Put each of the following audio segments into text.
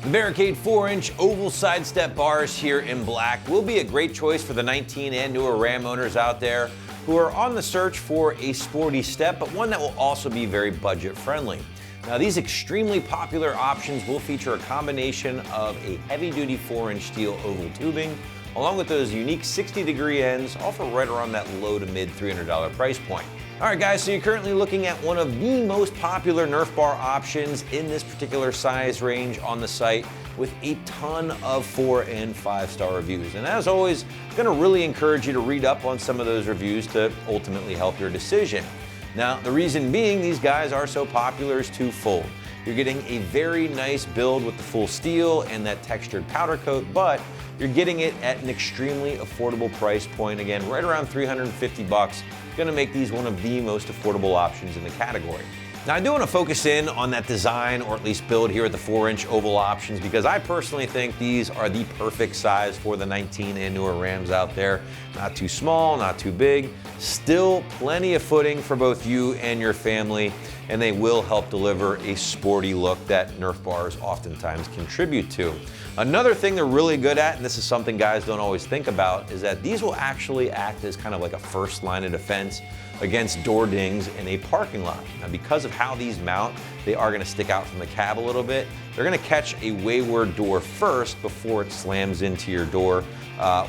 The Barricade 4-inch oval side step bars here in black will be a great choice for the 19 and newer Ram owners out there who are on the search for a sporty step, but one that will also be very budget friendly. Now, these extremely popular options will feature a combination of a heavy-duty 4-inch steel oval tubing, along with those unique 60-degree ends, all for right around that low to mid $300 price point. All right, guys, so you're currently looking at one of the most popular Nerf bar options in this particular size range on the site, with a ton of 4- and 5-star reviews. And as always, I'm gonna really encourage you to read up on some of those reviews to ultimately help your decision. Now, the reason being these guys are so popular is twofold. You're getting a very nice build with the full steel and that textured powder coat, but you're getting it at an extremely affordable price point. Again, right around 350 bucks. Gonna make these one of the most affordable options in the category. Now, I do want to focus in on that design, or at least build here at the 4-inch oval options, because I personally think these are the perfect size for the 19 and newer Rams out there. Not too small, not too big, still plenty of footing for both you and your family, and they will help deliver a sporty look that Nerf bars oftentimes contribute to. Another thing they're really good at, and this is something guys don't always think about, is that these will actually act as kind of like a first line of defense against door dings in a parking lot. Now, because of how these mount, they are gonna stick out from the cab a little bit. They're gonna catch a wayward door first before it slams into your door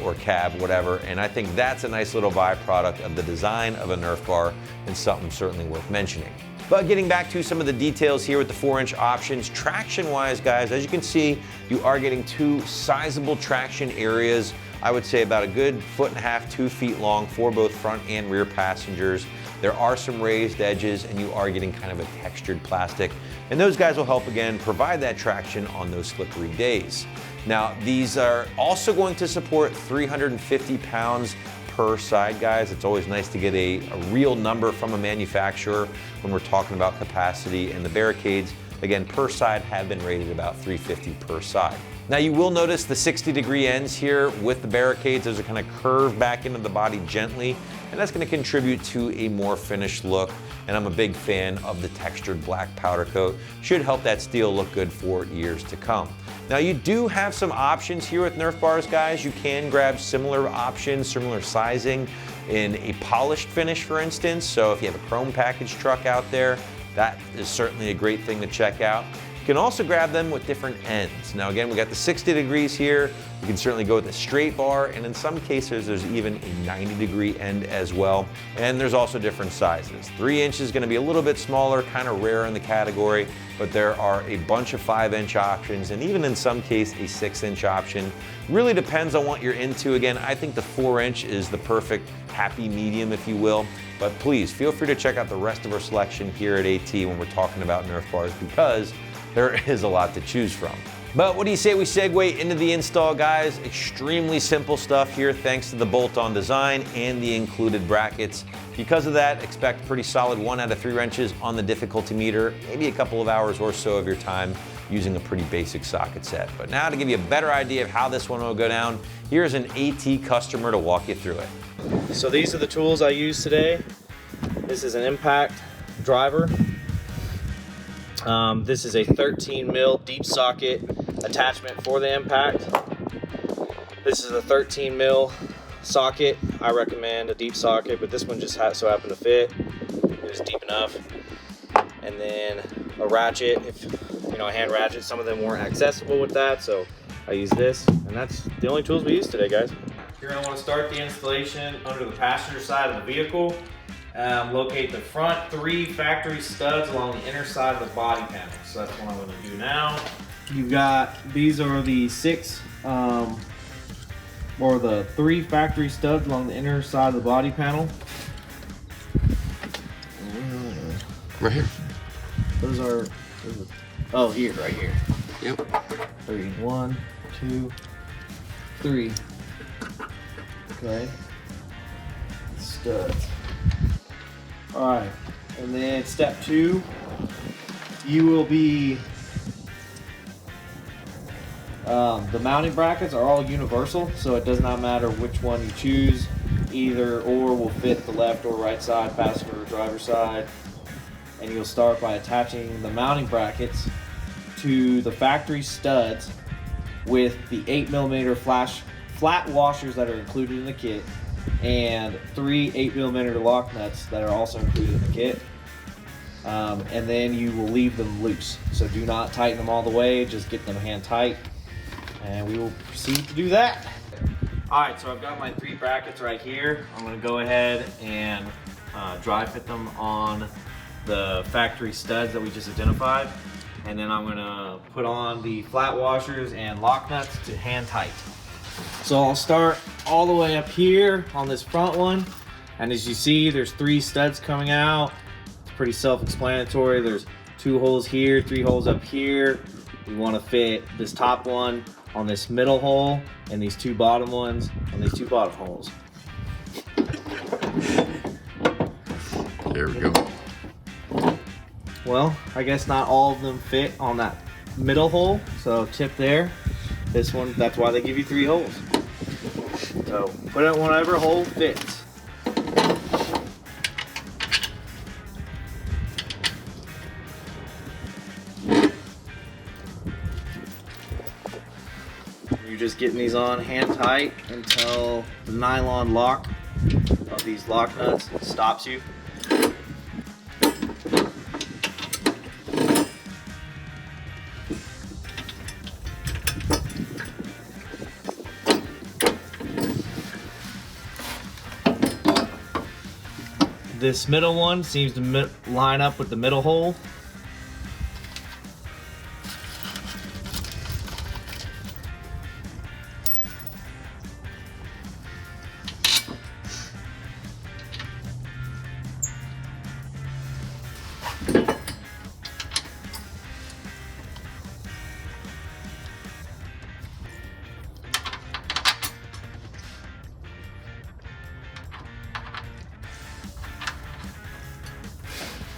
or cab, whatever. And I think that's a nice little byproduct of the design of a Nerf bar, and something certainly worth mentioning. But getting back to some of the details here with the 4-inch options, traction-wise, guys, as you can see, you are getting two sizable traction areas. I would say about a good 1.5 to 2 feet long for both front and rear passengers. There are some raised edges, and you are getting kind of a textured plastic. And those guys will help, again, provide that traction on those slippery days. Now, these are also going to support 350 pounds per side, guys. It's always nice to get a real number from a manufacturer when we're talking about capacity, and the Barricades, again, per side have been rated about 350 per side. Now, you will notice the 60-degree ends here with the Barricades. Those are kind of curved back into the body gently, and that's going to contribute to a more finished look. And I'm a big fan of the textured black powder coat. Should help that steel look good for years to come. Now, you do have some options here with Nerf bars, guys. You can grab similar options, similar sizing in a polished finish, for instance. So if you have a chrome package truck out there, that is certainly a great thing to check out. You can also grab them with different ends. Now, again, we got the 60 degrees here. You can certainly go with a straight bar, and in some cases, there's even a 90-degree end as well. And there's also different sizes. 3 inch is gonna be a little bit smaller, kind of rare in the category, but there are a bunch of 5-inch options, and even in some case, a 6-inch option. Really depends on what you're into. Again, I think the 4-inch is the perfect happy medium, if you will. But please, feel free to check out the rest of our selection here at AT when we're talking about Nerf bars, because there is a lot to choose from. But what do you say we segue into the install, guys? Extremely simple stuff here, thanks to the bolt-on design and the included brackets. Because of that, expect pretty solid 1 out of 3 wrenches on the difficulty meter, maybe a couple of hours or so of your time using a pretty basic socket set. But now, to give you a better idea of how this one will go down, here's an AT customer to walk you through it. So these are the tools I used today. This is an impact driver. This is a 13 mil deep socket attachment for the impact. This is a 13 mil socket. I recommend a deep socket, but this one just so happened to fit. It was deep enough. And then a ratchet, if you know, a hand ratchet. Some of them weren't accessible with that, so I use this. And that's the only tools we use today, guys. You're gonna want to start the installation under the passenger side of the vehicle. Locate the front 3 factory studs along the inner side of the body panel. So that's what I'm going to do now. You've got, these are the 6 or the 3 factory studs along the inner side of the body panel. Right here. Those are oh, here, right here. Yep. 1, 2, 3. Okay. Studs. Alright, and then step 2, you will be, the mounting brackets are all universal, so it does not matter which one you choose. Either or will fit the left or right side, passenger or driver side. And you'll start by attaching the mounting brackets to the factory studs with the 8mm flat washers that are included in the kit, and 3 8mm lock nuts that are also included in the kit. And then you will leave them loose. So do not tighten them all the way, just get them hand tight. And we will proceed to do that. All right, so I've got my 3 brackets right here. I'm gonna go ahead and dry fit them on the factory studs that we just identified. And then I'm gonna put on the flat washers and lock nuts to hand tight. So I'll start all the way up here on this front one. And as you see, there's 3 studs coming out. It's pretty self-explanatory. There's 2 holes here, 3 holes up here. We wanna fit this top one on this middle hole and these 2 bottom ones on these 2 bottom holes. There we go. Well, I guess not all of them fit on that middle hole, so tip there. This one, that's why they give you 3 holes. So put it in whatever hole fits. You're just getting these on hand tight until the nylon lock of these lock nuts stops you. This middle one seems to line up with the middle hole.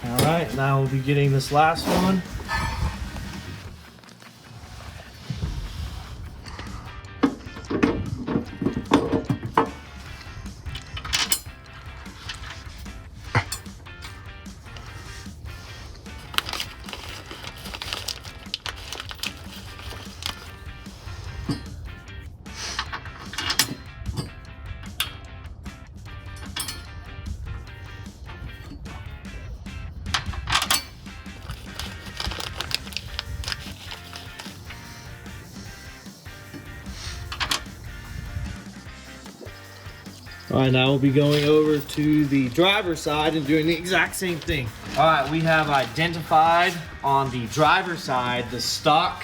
All right, now we'll be getting this last one. All right, now we'll be going over to the driver's side and doing the exact same thing. All right, we have identified on the driver's side the stock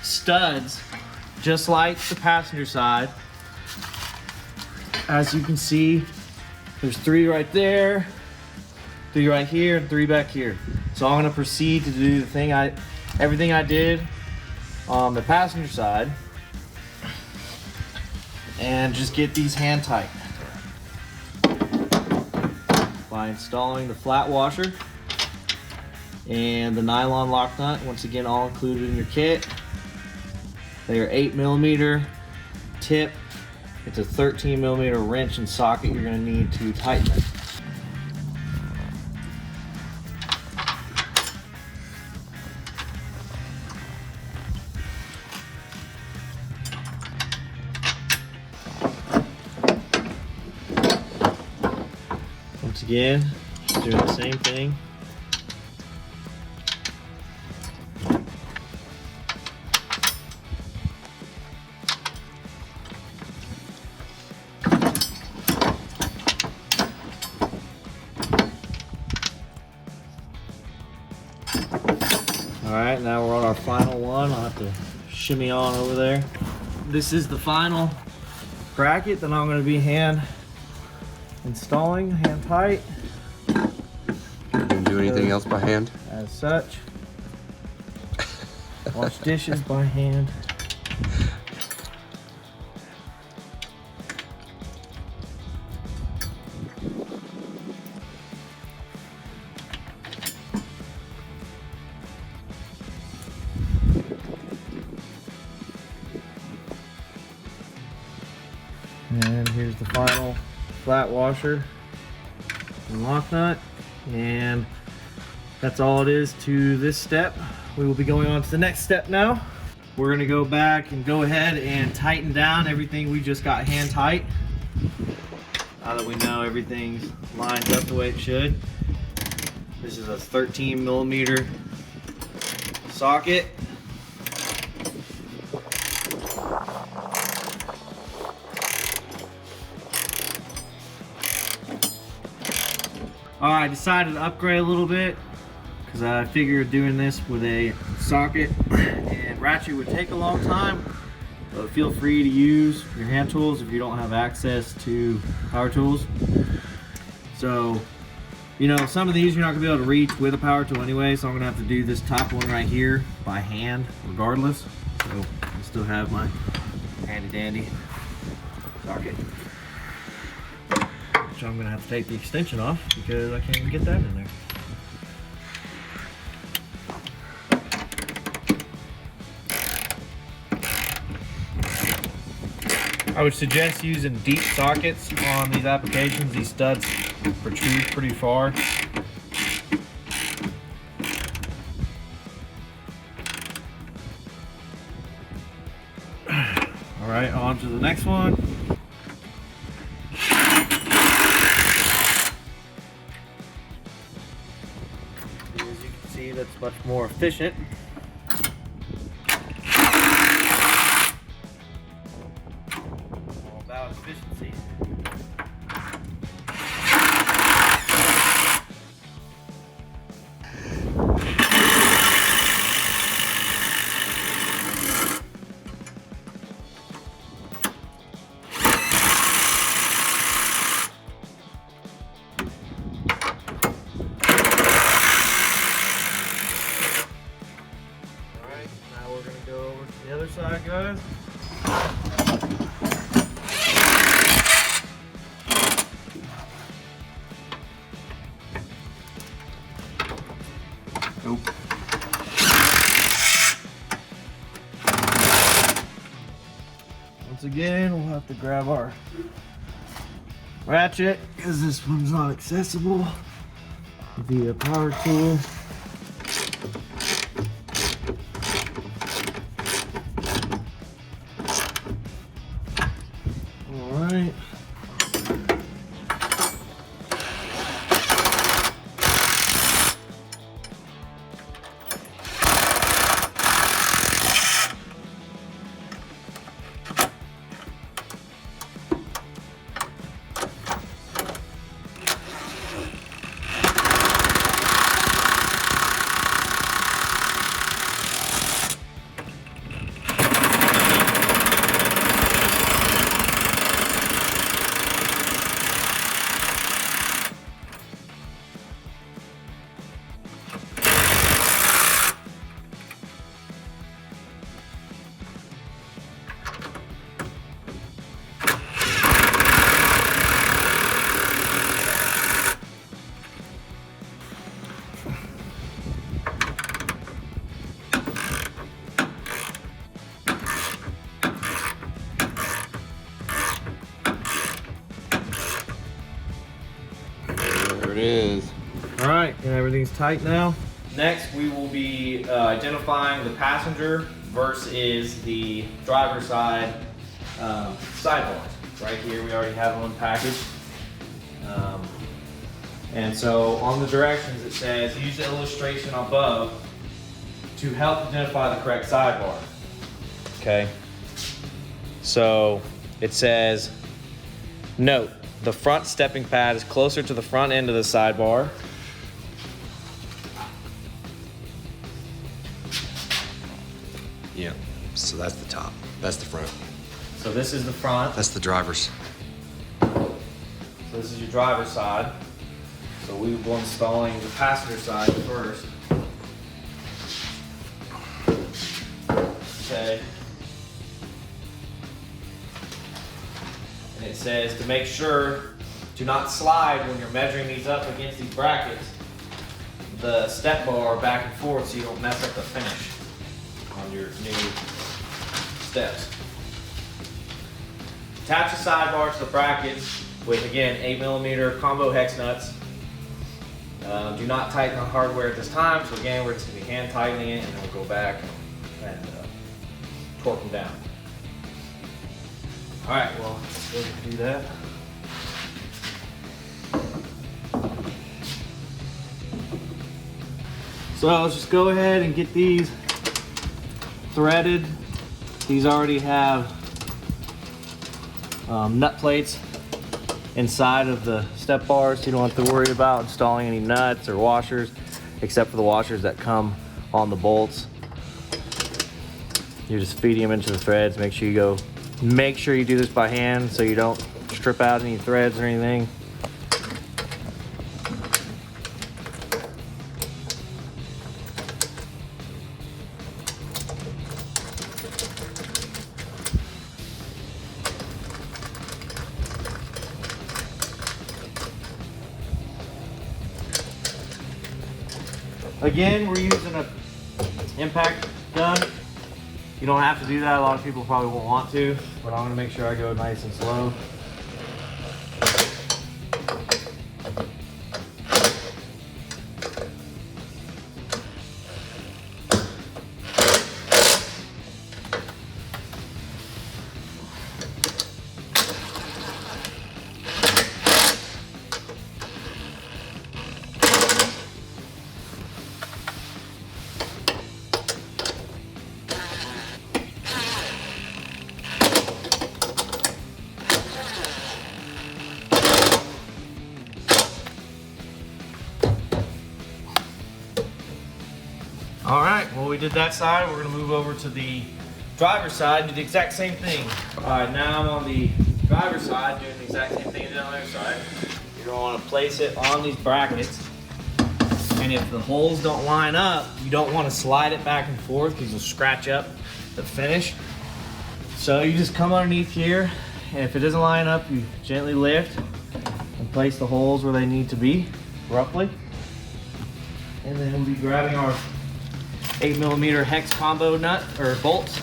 studs, just like the passenger side. As you can see, there's 3 right there, 3 right here, and 3 back here. So I'm gonna proceed to do everything I did on the passenger side and just get these hand tight by installing the flat washer and the nylon lock nut, once again all included in your kit. They are 8mm tip. It's a 13mm wrench and socket you're going to need to tighten it. Once again, doing the same thing. All right, now we're on our final one. I'll have to shimmy on over there. This is the final bracket that I'm going to be hand installing, hand tight. Didn't do anything else by hand? As such. Wash dishes by hand. And here's the final flat washer and lock nut, and that's all it is to this step. we will be going on to the next step now. We're gonna go back and go ahead and tighten down everything we just got hand tight. Now that we know everything's lined up the way it should. This is a 13 millimeter socket. I decided to upgrade a little bit because I figured doing this with a socket and ratchet would take a long time. But feel free to use your hand tools if you don't have access to power tools. So, you know, some of these you're not gonna be able to reach with a power tool anyway, so I'm gonna have to do this top one right here by hand regardless. So I still have my handy dandy socket, which I'm gonna have to take the extension off because I can't even get that in there. I would suggest using deep sockets on these applications. These studs protrude pretty far. All right, on to the next one. As you can see, that's much more efficient. All about efficiency. The other side, guys. Nope. Once again, we'll have to grab our ratchet because this one's not accessible via power tool. Alright. There it is. All right, and everything's tight now. Next, we will be identifying the passenger versus the driver side sidewalls. Right here, we already have one packaged. And so on the directions, it says, use the illustration above to help identify the correct sidebar. Okay. So it says, note, the front stepping pad is closer to the front end of the sidebar. Yeah. So that's the top. That's the front. So this is the front. That's the driver's. So this is your driver's side. So we will be installing the passenger side first. Okay. And it says to make sure to not slide when you're measuring these up against these brackets, the step bar back and forth so you don't mess up the finish on your new steps. Attach the sidebar to the brackets with, again, 8mm combo hex nuts. Do not tighten the hardware at this time. So again, we're just gonna be hand tightening it, and then we'll go back and torque them down. All right, well, let's go ahead and do that. So let's just go ahead and get these threaded. These already have nut plates inside of the step bars, so you don't have to worry about installing any nuts or washers, except for the washers that come on the bolts. You're just feeding them into the threads. Make sure you do this by hand so you don't strip out any threads or anything. Again, we're using an impact gun. You don't have to do that. A lot of people probably won't want to, but I'm gonna make sure I go nice and slow. All right, well, we did that side. We're gonna move over to the driver's side and do the exact same thing. All right, now I'm on the driver's side doing the exact same thing as on the other side. You're gonna wanna place it on these brackets. And if the holes don't line up, you don't wanna slide it back and forth because you'll scratch up the finish. So you just come underneath here, and if it doesn't line up, you gently lift and place the holes where they need to be, roughly. And then we'll be grabbing our 8mm hex combo nut or bolts,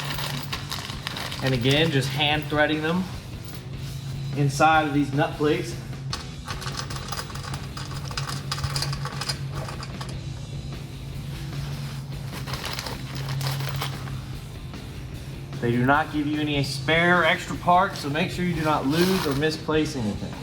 and again just hand threading them inside of these nut plates. They do not give you any spare extra parts, so make sure you do not lose or misplace anything.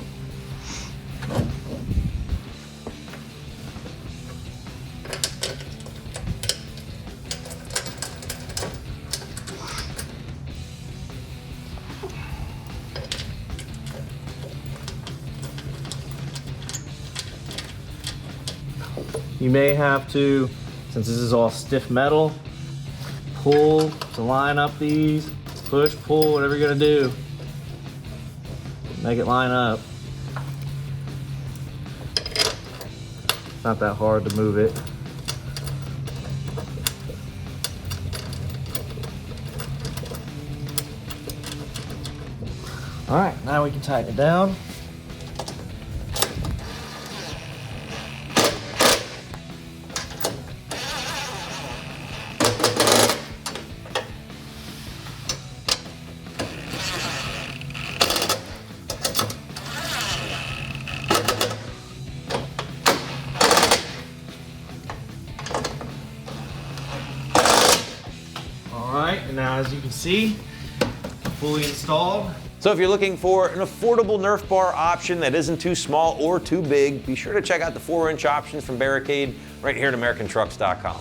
You may have to, since this is all stiff metal, pull to line up these, push, pull, whatever you're gonna do. Make it line up. It's not that hard to move it. All right, now we can tighten it down. And now, as you can see, fully installed. So if you're looking for an affordable Nerf bar option that isn't too small or too big, be sure to check out the 4-inch options from Barricade right here at AmericanTrucks.com.